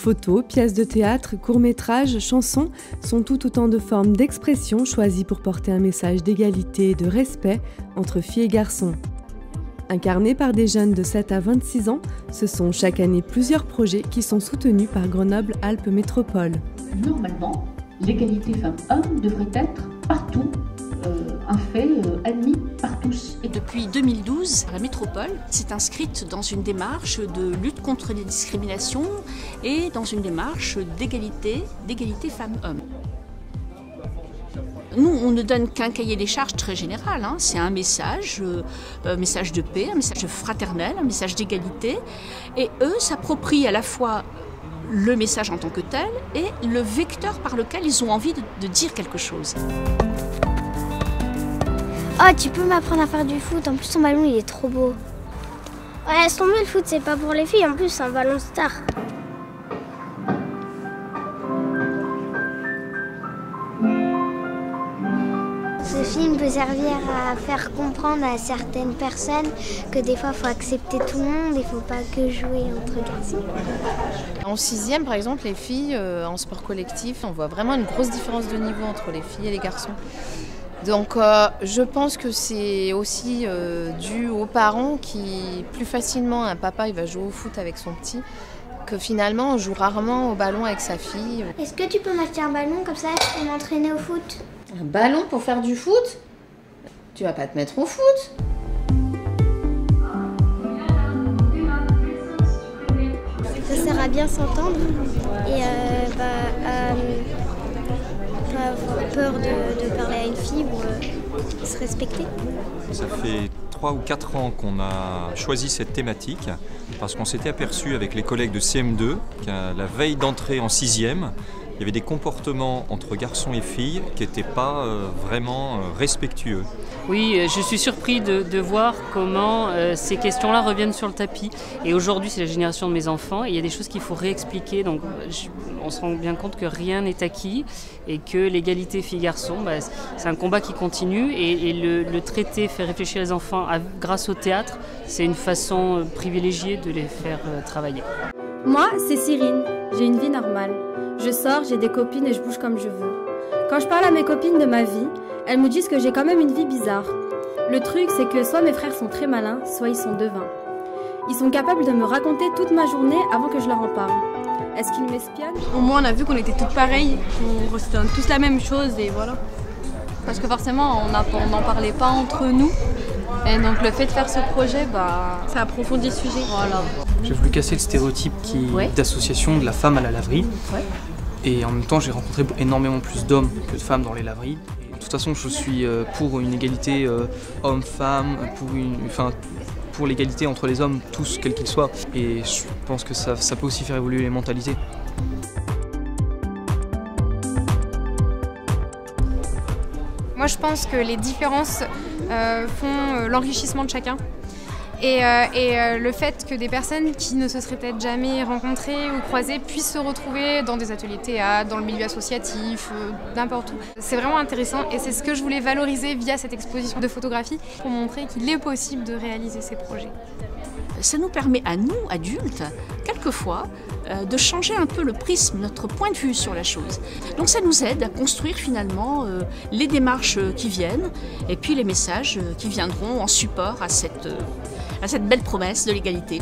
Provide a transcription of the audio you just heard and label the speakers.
Speaker 1: Photos, pièces de théâtre, courts-métrages, chansons sont tout autant de formes d'expression choisies pour porter un message d'égalité et de respect entre filles et garçons. Incarnés par des jeunes de 7 à 26 ans, ce sont chaque année plusieurs projets qui sont soutenus par Grenoble-Alpes Métropole.
Speaker 2: Normalement, l'égalité femmes-hommes devrait être partout un fait admis par tous.
Speaker 3: Et depuis 2012, la métropole s'est inscrite dans une démarche de lutte contre les discriminations et dans une démarche d'égalité femmes-hommes. Nous, on ne donne qu'un cahier des charges très général, hein. C'est un message de paix, un message fraternel, un message d'égalité. Et eux s'approprient à la fois le message en tant que tel et le vecteur par lequel ils ont envie de dire quelque chose.
Speaker 4: Oh, tu peux m'apprendre à faire du foot, en plus ton ballon il est trop beau. Ouais, laisse tomber, le foot c'est pas pour les filles, en plus c'est un ballon star. Ce film peut servir à faire comprendre à certaines personnes que des fois il faut accepter tout le monde, il faut pas que jouer entre garçons.
Speaker 5: En 6e par exemple, les filles en sport collectif, on voit vraiment une grosse différence de niveau entre les filles et les garçons. Donc je pense que c'est aussi dû aux parents qui, plus facilement, un papa il va jouer au foot avec son petit, que finalement on joue rarement au ballon avec sa fille.
Speaker 4: Est-ce que tu peux m'acheter un ballon comme ça pour m'entraîner au foot?
Speaker 5: Un ballon pour faire du foot? Tu vas pas te mettre au foot?
Speaker 4: Ça sert à bien s'entendre et pas avoir peur de parler à une fille ou se respecter.
Speaker 6: Ça fait 3 ou 4 ans qu'on a choisi cette thématique parce qu'on s'était aperçu avec les collègues de CM2 qu'à la veille d'entrée en 6e, il y avait des comportements entre garçons et filles qui n'étaient pas vraiment respectueux.
Speaker 7: Oui, je suis surpris de voir comment ces questions-là reviennent sur le tapis. Et aujourd'hui, c'est la génération de mes enfants et il y a des choses qu'il faut réexpliquer. Donc, on se rend bien compte que rien n'est acquis et que l'égalité filles-garçons, c'est un combat qui continue. Et le traiter, faire réfléchir les enfants grâce au théâtre, c'est une façon privilégiée de les faire travailler.
Speaker 8: Moi, c'est Cyrine. J'ai une vie normale. Je sors, j'ai des copines et je bouge comme je veux. Quand je parle à mes copines de ma vie, elles me disent que j'ai quand même une vie bizarre. Le truc, c'est que soit mes frères sont très malins, soit ils sont devins. Ils sont capables de me raconter toute ma journée avant que je leur en parle. Est-ce qu'ils m'espionnent?
Speaker 9: Au moins, on a vu qu'on était toutes pareilles, qu'on ressentait tous la même chose et voilà. Parce que forcément, on n'en parlait pas entre nous. Et donc le fait de faire ce projet, ça approfondit le sujet. Voilà.
Speaker 10: J'ai voulu casser le stéréotype d'association de la femme à la laverie. Ouais. Et en même temps, j'ai rencontré énormément plus d'hommes que de femmes dans les laveries. Et de toute façon, je suis pour une égalité homme-femme, pour l'égalité entre les hommes, tous, quels qu'ils soient. Et je pense que ça peut aussi faire évoluer les mentalités.
Speaker 11: Moi, je pense que les différences font l'enrichissement de chacun. Et le fait que des personnes qui ne se seraient peut-être jamais rencontrées ou croisées puissent se retrouver dans des ateliers de théâtre, dans le milieu associatif, n'importe où. C'est vraiment intéressant et c'est ce que je voulais valoriser via cette exposition de photographie pour montrer qu'il est possible de réaliser ces projets.
Speaker 3: Ça nous permet à nous, adultes, quelquefois, de changer un peu le prisme, notre point de vue sur la chose. Donc ça nous aide à construire finalement les démarches qui viennent et puis les messages qui viendront en support à cette belle promesse de l'égalité.